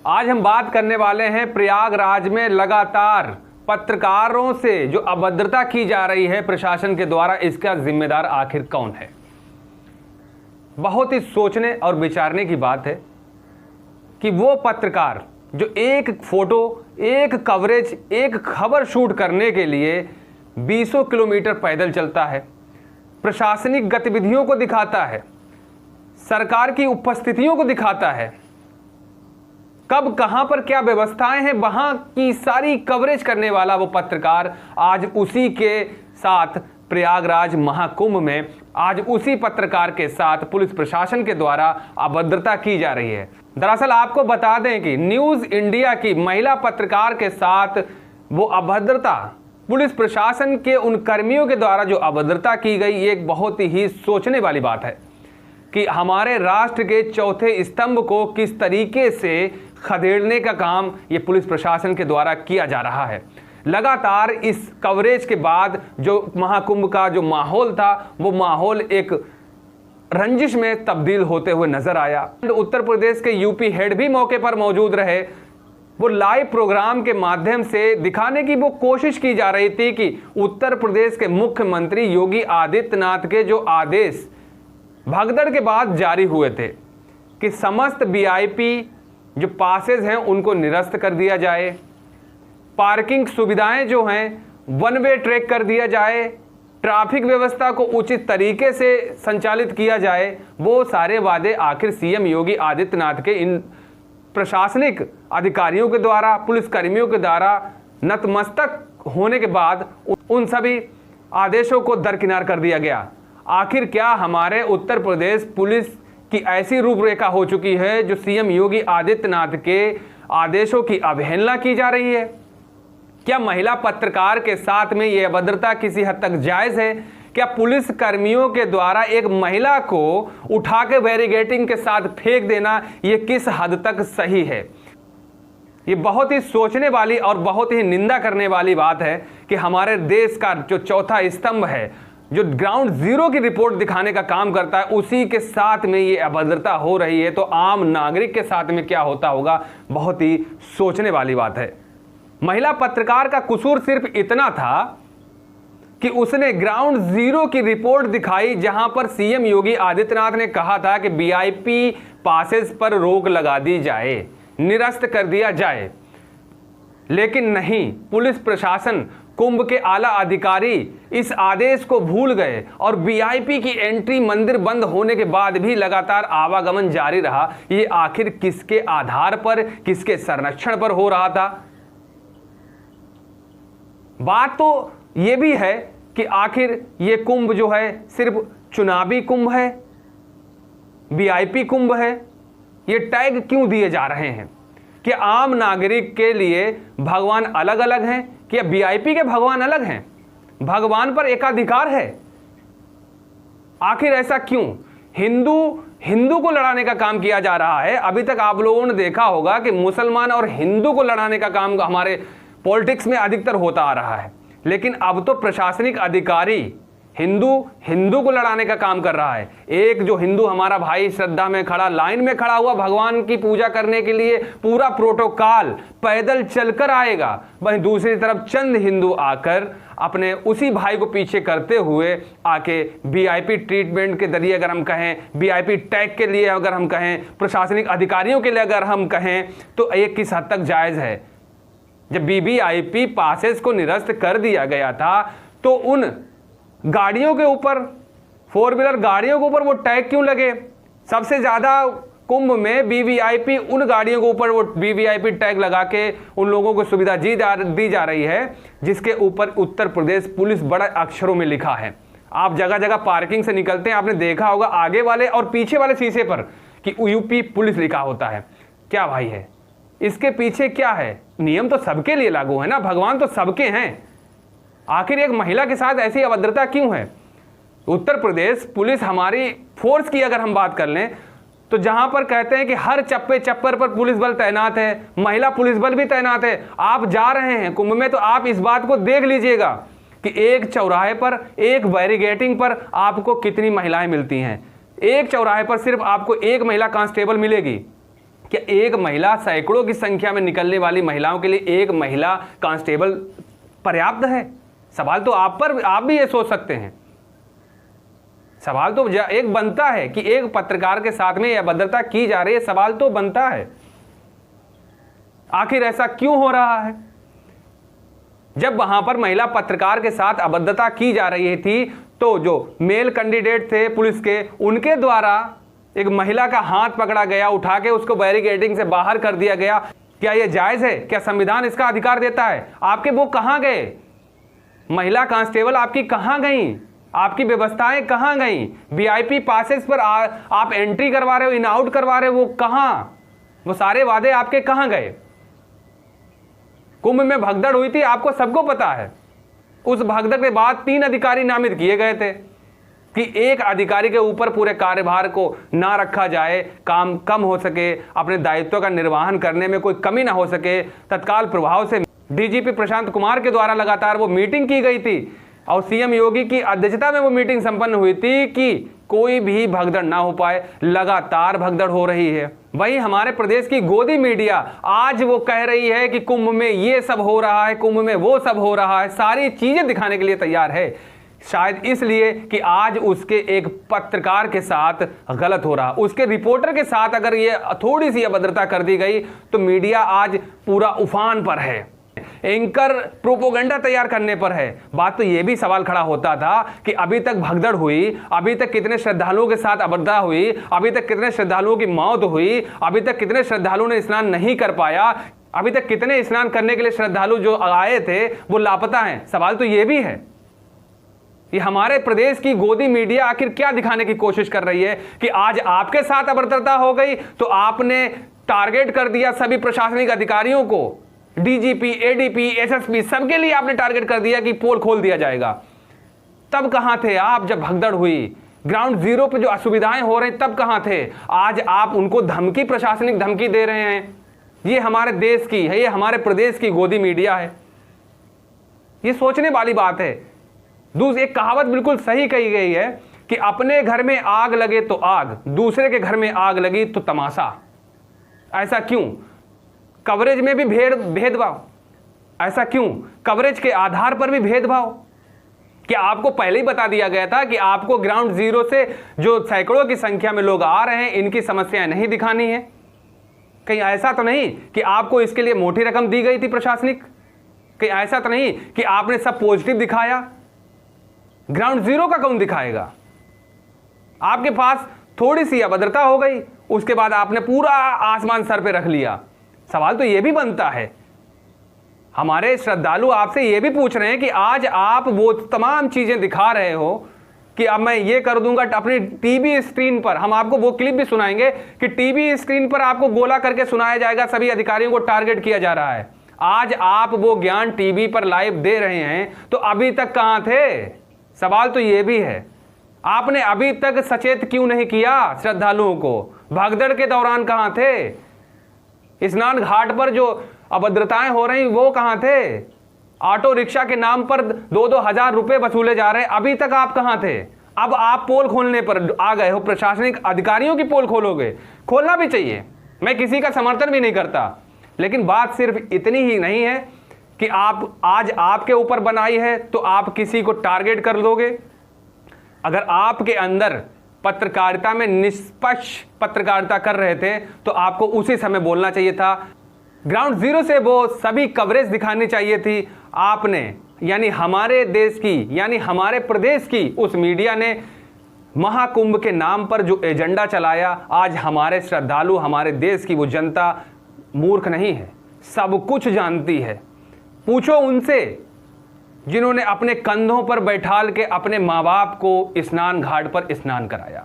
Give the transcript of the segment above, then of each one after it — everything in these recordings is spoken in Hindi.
आज हम बात करने वाले हैं प्रयागराज में लगातार पत्रकारों से जो अभद्रता की जा रही है प्रशासन के द्वारा, इसका जिम्मेदार आखिर कौन है। बहुत ही सोचने और विचारने की बात है कि वो पत्रकार जो एक फोटो, एक कवरेज, एक खबर शूट करने के लिए 20 किलोमीटर पैदल चलता है, प्रशासनिक गतिविधियों को दिखाता है, सरकार की उपस्थितियों को दिखाता है, कब कहां पर क्या व्यवस्थाएं हैं वहां की सारी कवरेज करने वाला वो पत्रकार आज उसी के साथ प्रयागराज महाकुंभ में आज उसी पत्रकार के साथ पुलिस प्रशासन के द्वारा अभद्रता की जा रही है। दरअसल आपको बता दें कि न्यूज़ इंडिया की महिला पत्रकार के साथ वो अभद्रता, पुलिस प्रशासन के उन कर्मियों के द्वारा जो अभद्रता की गई, ये एक बहुत ही सोचने वाली बात है कि हमारे राष्ट्र के चौथे स्तंभ को किस तरीके से खदेड़ने का काम ये पुलिस प्रशासन के द्वारा किया जा रहा है। लगातार इस कवरेज के बाद जो महाकुंभ का जो माहौल था, वो माहौल एक रंजिश में तब्दील होते हुए नजर आया। उत्तर प्रदेश के यूपी हेड भी मौके पर मौजूद रहे। वो लाइव प्रोग्राम के माध्यम से दिखाने की वो कोशिश की जा रही थी कि उत्तर प्रदेश के मुख्यमंत्री योगी आदित्यनाथ के जो आदेश भगदड़ के बाद जारी हुए थे कि समस्त वीआईपी जो पासेज हैं उनको निरस्त कर दिया जाए, पार्किंग सुविधाएं जो हैं वन वे ट्रैक कर दिया जाए, ट्रैफिक व्यवस्था को उचित तरीके से संचालित किया जाए, वो सारे वादे आखिर सीएम योगी आदित्यनाथ के इन प्रशासनिक अधिकारियों के द्वारा, पुलिसकर्मियों के द्वारा नतमस्तक होने के बाद उन सभी आदेशों को दरकिनार कर दिया गया। आखिर क्या हमारे उत्तर प्रदेश पुलिस की ऐसी रूपरेखा हो चुकी है जो सीएम योगी आदित्यनाथ के आदेशों की अवहेलना की जा रही है? क्या महिला पत्रकार के साथ में यह अभद्रता किसी हद तक जायज है? क्या पुलिस कर्मियों के द्वारा एक महिला को उठा के बैरिकेडिंग के साथ फेंक देना यह किस हद तक सही है? ये बहुत ही सोचने वाली और बहुत ही निंदा करने वाली बात है कि हमारे देश का जो चौथा स्तंभ है, जो ग्राउंड जीरो की रिपोर्ट दिखाने का काम करता है, उसी के साथ में ये अभद्रता हो रही है तो आम नागरिक के साथ में क्या होता होगा, बहुत ही सोचने वाली बात है। महिला पत्रकार का कसूर सिर्फ इतना था कि उसने ग्राउंड जीरो की रिपोर्ट दिखाई जहां पर सीएम योगी आदित्यनाथ ने कहा था कि वीआईपी पासेस पर रोक लगा दी जाए, निरस्त कर दिया जाए। लेकिन नहीं, पुलिस प्रशासन, कुंभ के आला अधिकारी इस आदेश को भूल गए और वीआईपी की एंट्री मंदिर बंद होने के बाद भी लगातार आवागमन जारी रहा। ये आखिर किसके आधार पर, किसके संरक्षण पर हो रहा था? बात तो ये भी है कि आखिर ये कुंभ जो है सिर्फ चुनावी कुंभ है, वीआईपी कुंभ है, ये टैग क्यों दिए जा रहे हैं? कि आम नागरिक के लिए भगवान अलग अलग हैं, कि वीआईपी के भगवान अलग हैं? भगवान पर एकाधिकार है। आखिर ऐसा क्यों? हिंदू को लड़ाने का काम किया जा रहा है। अभी तक आप लोगों ने देखा होगा कि मुसलमान और हिंदू को लड़ाने का काम हमारे पॉलिटिक्स में अधिकतर होता आ रहा है, लेकिन अब तो प्रशासनिक अधिकारी हिंदू को लड़ाने का काम कर रहा है। एक जो हिंदू हमारा भाई श्रद्धा में खड़ा, लाइन में खड़ा हुआ भगवान की पूजा करने के लिए पूरा प्रोटोकॉल पैदल चलकर आएगा, वहीं दूसरी तरफ चंद हिंदू आकर अपने उसी भाई को पीछे करते हुए आके वीआईपी ट्रीटमेंट के जरिए अगर हम कहें, वीआईपी टैग के लिए अगर हम कहें, प्रशासनिक अधिकारियों के लिए अगर हम कहें, तो ये किस हद तक जायज है? जब वीवीआईपी पासेस को निरस्त कर दिया गया था तो उन गाड़ियों के ऊपर, 4 व्हीलर गाड़ियों के ऊपर वो टैग क्यों लगे? सबसे ज़्यादा कुंभ में वीवीआईपी उन गाड़ियों के ऊपर वो वीवीआईपी टैग लगा के उन लोगों को सुविधा दी जा रही है जिसके ऊपर उत्तर प्रदेश पुलिस बड़े अक्षरों में लिखा है। आप जगह जगह पार्किंग से निकलते हैं, आपने देखा होगा आगे वाले और पीछे वाले शीशे पर कि यूपी पुलिस लिखा होता है। क्या भाई है इसके पीछे? क्या है? नियम तो सबके लिए लागू है ना, भगवान तो सबके हैं। आखिर एक महिला के साथ ऐसी अभद्रता क्यों है? उत्तर प्रदेश पुलिस हमारी फोर्स की अगर हम बात कर लें तो जहां पर कहते हैं कि हर चप्पे चप्पर पर पुलिस बल तैनात है, महिला पुलिस बल भी तैनात है। आप जा रहे हैं कुंभ में तो आप इस बात को देख लीजिएगा कि एक चौराहे पर, एक बैरिकेडिंग पर आपको कितनी महिलाएं मिलती हैं। एक चौराहे पर सिर्फ आपको एक महिला कांस्टेबल मिलेगी। क्या एक महिला, सैकड़ों की संख्या में निकलने वाली महिलाओं के लिए एक महिला कांस्टेबल पर्याप्त है? सवाल तो आप भी ये सोच सकते हैं। सवाल तो एक बनता है कि एक पत्रकार के साथ में यह अभद्रता की जा रही है, सवाल तो बनता है आखिर ऐसा क्यों हो रहा है? जब वहां पर महिला पत्रकार के साथ अभद्रता की जा रही थी तो जो मेल कैंडिडेट थे पुलिस के, उनके द्वारा एक महिला का हाथ पकड़ा गया, उठा के उसको बैरिकेडिंग से बाहर कर दिया गया। क्या यह जायज है? क्या संविधान इसका अधिकार देता है? आपके वो कहां गए? महिला कांस्टेबल आपकी कहां गई? आपकी व्यवस्थाएं कहां गई? वीआईपी पासेस पर आप एंट्री करवा रहे हो, इन आउट करवा रहे हो, वो कहां? वो सारे वादे आपके कहां गए? कुंभ में भगदड़ हुई थी, आपको सबको पता है। उस भगदड़ के बाद 3 अधिकारी नामित किए गए थे कि एक अधिकारी के ऊपर पूरे कार्यभार को ना रखा जाए, काम कम हो सके, अपने दायित्व का निर्वहन करने में कोई कमी ना हो सके। तत्काल प्रभाव से डीजीपी प्रशांत कुमार के द्वारा लगातार वो मीटिंग की गई थी और सीएम योगी की अध्यक्षता में वो मीटिंग संपन्न हुई थी कि कोई भी भगदड़ ना हो पाए। लगातार भगदड़ हो रही है। वहीं हमारे प्रदेश की गोदी मीडिया आज वो कह रही है कि कुंभ में ये सब हो रहा है, कुंभ में वो सब हो रहा है, सारी चीजें दिखाने के लिए तैयार है। शायद इसलिए कि आज उसके एक पत्रकार के साथ गलत हो रहा, उसके रिपोर्टर के साथ अगर ये थोड़ी सी अभद्रता कर दी गई तो मीडिया आज पूरा उफान पर है, एंकर प्रोपोगंडा तैयार करने पर है। बात तो यह भी सवाल खड़ा होता था कि अभी तक भगदड़ हुई, अभी तक कितने श्रद्धालुओं के साथ अभद्रता हुई, अभी तक कितने श्रद्धालुओं की मौत हुई, अभी तक कितने श्रद्धालुओं ने स्नान नहीं कर पाया, अभी तक कितने स्नान करने के लिए श्रद्धालु जो आए थे वो लापता हैं। सवाल तो यह भी है। ये हमारे प्रदेश की गोदी मीडिया आखिर क्या दिखाने की कोशिश कर रही है कि आज आपके साथ अभद्रता हो गई तो आपने टारगेट कर दिया सभी प्रशासनिक अधिकारियों को, डीजीपी, एडीपी, एसएसपी, सबके लिए आपने टारगेट कर दिया कि पोल खोल दिया जाएगा। तब कहां थे आप जब भगदड़ हुई? ग्राउंड जीरो पे जो असुविधाएं हो रही तब कहां थे? आज आप उनको धमकी, प्रशासनिक धमकी दे रहे हैं। ये हमारे देश की है, ये हमारे प्रदेश की गोदी मीडिया है। ये सोचने वाली बात है। एक कहावत बिल्कुल सही कही गई है कि अपने घर में आग लगे तो आग, दूसरे के घर में आग लगी तो तमाशा। ऐसा क्यों? कवरेज में भी भेदभाव। ऐसा क्यों? कवरेज के आधार पर भी भेदभाव। क्या आपको पहले ही बता दिया गया था कि आपको ग्राउंड जीरो से जो सैकड़ों की संख्या में लोग आ रहे हैं इनकी समस्याएं नहीं दिखानी है? कहीं ऐसा तो नहीं कि आपको इसके लिए मोटी रकम दी गई थी प्रशासनिक? कहीं ऐसा तो नहीं कि आपने सब पॉजिटिव दिखाया? ग्राउंड जीरो का कौन दिखाएगा? आपके पास थोड़ी सी अभद्रता हो गई, उसके बाद आपने पूरा आसमान सर पे रख लिया। सवाल तो यह भी बनता है, हमारे श्रद्धालु आपसे यह भी पूछ रहे हैं कि आज आप वो तमाम चीजें दिखा रहे हो कि अब मैं ये कर दूंगा अपनी टीवी स्क्रीन पर। हम आपको वो क्लिप भी सुनाएंगे कि टीवी स्क्रीन पर आपको गोला करके सुनाया जाएगा, सभी अधिकारियों को टारगेट किया जा रहा है। आज आप वो ज्ञान टीवी पर लाइव दे रहे हैं तो अभी तक कहां थे? सवाल तो यह भी है, आपने अभी तक सचेत क्यों नहीं किया श्रद्धालुओं को? भगदड़ के दौरान कहां थे? स्नान घाट पर जो अभद्रताएं हो रही वो कहां थे? ऑटो रिक्शा के नाम पर 2-2 हजार रुपए वसूले जा रहे हैं, अभी तक आप कहां थे? अब आप पोल खोलने पर आ गए हो, प्रशासनिक अधिकारियों की पोल खोलोगे। खोलना भी चाहिए, मैं किसी का समर्थन भी नहीं करता, लेकिन बात सिर्फ इतनी ही नहीं है कि आप आज आपके ऊपर बनाई है तो आप किसी को टारगेट कर दोगे। अगर आपके अंदर पत्रकारिता में निष्पक्ष पत्रकारिता कर रहे थे तो आपको उसी समय बोलना चाहिए था। ग्राउंड जीरो से वो सभी कवरेज दिखानी चाहिए थी आपने, यानी हमारे देश की, यानी हमारे प्रदेश की उस मीडिया ने महाकुंभ के नाम पर जो एजेंडा चलाया। आज हमारे श्रद्धालु, हमारे देश की वो जनता मूर्ख नहीं है, सब कुछ जानती है। पूछो उनसे जिन्होंने अपने कंधों पर बैठाल के अपने माँ बाप को स्नान घाट पर स्नान कराया।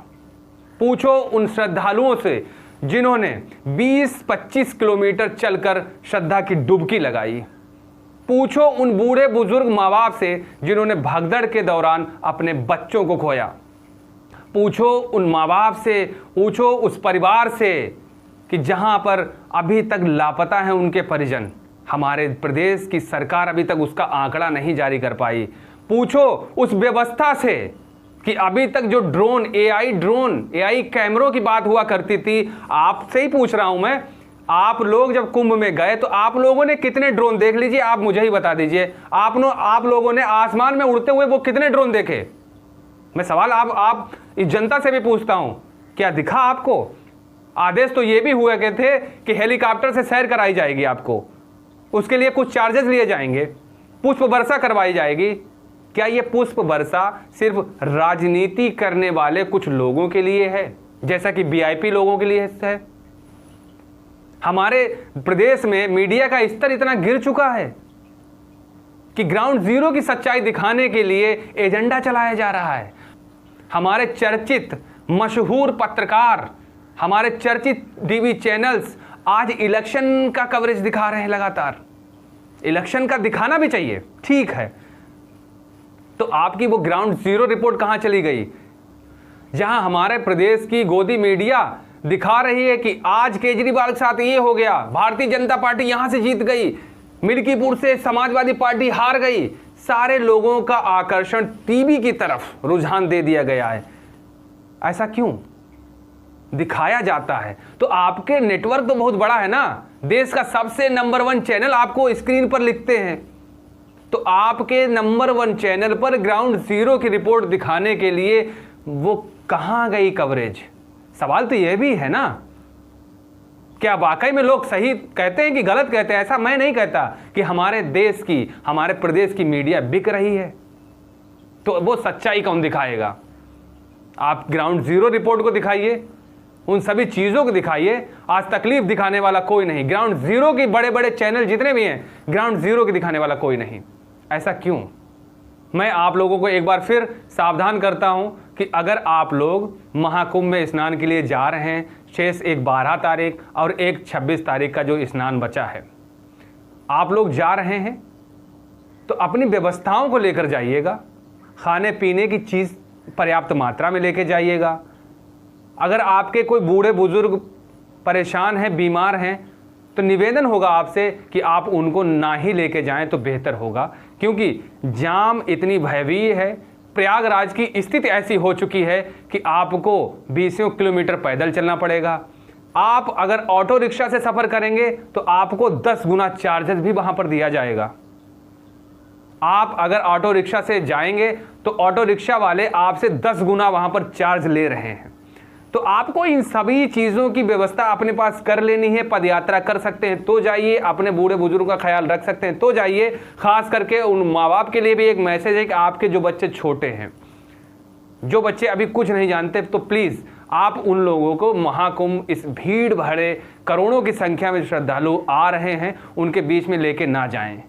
पूछो उन श्रद्धालुओं से जिन्होंने 20-25 किलोमीटर चलकर श्रद्धा की डुबकी लगाई। पूछो उन बूढ़े बुजुर्ग माँ बाप से जिन्होंने भगदड़ के दौरान अपने बच्चों को खोया। पूछो उन माँ बाप से, पूछो उस परिवार से कि जहां पर अभी तक लापता हैं उनके परिजन। हमारे प्रदेश की सरकार अभी तक उसका आंकड़ा नहीं जारी कर पाई। पूछो उस व्यवस्था से कि अभी तक जो ड्रोन, एआई कैमरों की बात हुआ करती थी, आपसे ही पूछ रहा हूं मैं आप लोग जब कुंभ में गए तो आप लोगों ने कितने ड्रोन देख लीजिए, आप मुझे ही बता दीजिए। आप लोगों ने आसमान में उड़ते हुए वो कितने ड्रोन देखे? मैं सवाल आप इस जनता से भी पूछता हूं, क्या दिखा आपको? आदेश तो ये भी हुए के थे कि हेलीकॉप्टर से सैर कराई जाएगी आपको, उसके लिए कुछ चार्जेस लिए जाएंगे, पुष्प वर्षा करवाई जाएगी। क्या ये पुष्प वर्षा सिर्फ राजनीति करने वाले कुछ लोगों के लिए है, जैसा कि वीआईपी लोगों के लिए है? हमारे प्रदेश में मीडिया का स्तर इतना गिर चुका है कि ग्राउंड जीरो की सच्चाई दिखाने के लिए एजेंडा चलाया जा रहा है। हमारे चर्चित मशहूर पत्रकार, हमारे चर्चित टीवी चैनल्स आज इलेक्शन का कवरेज दिखा रहे हैं लगातार। इलेक्शन का दिखाना भी चाहिए, ठीक है, तो आपकी वो ग्राउंड जीरो रिपोर्ट कहां चली गई, जहां हमारे प्रदेश की गोदी मीडिया दिखा रही है कि आज केजरीवाल के साथ ये हो गया, भारतीय जनता पार्टी यहां से जीत गई, मिल्कीपुर से समाजवादी पार्टी हार गई। सारे लोगों का आकर्षण टीवी की तरफ रुझान दे दिया गया है। ऐसा क्यों दिखाया जाता है? तो आपके नेटवर्क तो बहुत बड़ा है ना, देश का सबसे नंबर 1 चैनल आपको स्क्रीन पर लिखते हैं, तो आपके नंबर 1 चैनल पर ग्राउंड जीरो की रिपोर्ट दिखाने के लिए वो कहां गई कवरेज? सवाल तो यह भी है ना, क्या वाकई में लोग सही कहते हैं कि गलत कहते हैं? ऐसा मैं नहीं कहता कि हमारे देश की, हमारे प्रदेश की मीडिया बिक रही है, तो वो सच्चाई कौन दिखाएगा? आप ग्राउंड जीरो रिपोर्ट को दिखाइए, उन सभी चीज़ों को दिखाइए। आज तकलीफ दिखाने वाला कोई नहीं, ग्राउंड जीरो की बड़े बड़े चैनल जितने भी हैं, ग्राउंड जीरो की दिखाने वाला कोई नहीं। ऐसा क्यों? मैं आप लोगों को एक बार फिर सावधान करता हूं कि अगर आप लोग महाकुंभ में स्नान के लिए जा रहे हैं, शेष एक 12 तारीख और एक 26 तारीख का जो स्नान बचा है, आप लोग जा रहे हैं तो अपनी व्यवस्थाओं को लेकर जाइएगा। खाने पीने की चीज़ पर्याप्त मात्रा में लेके जाइएगा। अगर आपके कोई बूढ़े बुजुर्ग परेशान हैं, बीमार हैं, तो निवेदन होगा आपसे कि आप उनको ना ही लेके जाएं तो बेहतर होगा, क्योंकि जाम इतनी भयावह है। प्रयागराज की स्थिति ऐसी हो चुकी है कि आपको 20 किलोमीटर पैदल चलना पड़ेगा। आप अगर ऑटो रिक्शा से सफ़र करेंगे तो आपको 10 गुना चार्जेस भी वहाँ पर दिया जाएगा। आप अगर ऑटो रिक्शा से जाएंगे तो ऑटो रिक्शा वाले आपसे 10 गुना वहाँ पर चार्ज ले रहे हैं। तो आपको इन सभी चीज़ों की व्यवस्था अपने पास कर लेनी है। पदयात्रा कर सकते हैं तो जाइए, अपने बूढ़े बुजुर्गों का ख्याल रख सकते हैं तो जाइए। खास करके उन माँ बाप के लिए भी एक मैसेज है कि आपके जो बच्चे छोटे हैं, जो बच्चे अभी कुछ नहीं जानते, तो प्लीज़ आप उन लोगों को महाकुंभ, इस भीड़ भरे करोड़ों की संख्या में श्रद्धालु आ रहे हैं, उनके बीच में लेके ना जाएं।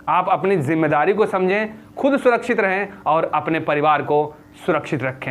आप अपनी जिम्मेदारी को समझें, खुद सुरक्षित रहें और अपने परिवार को सुरक्षित रखें।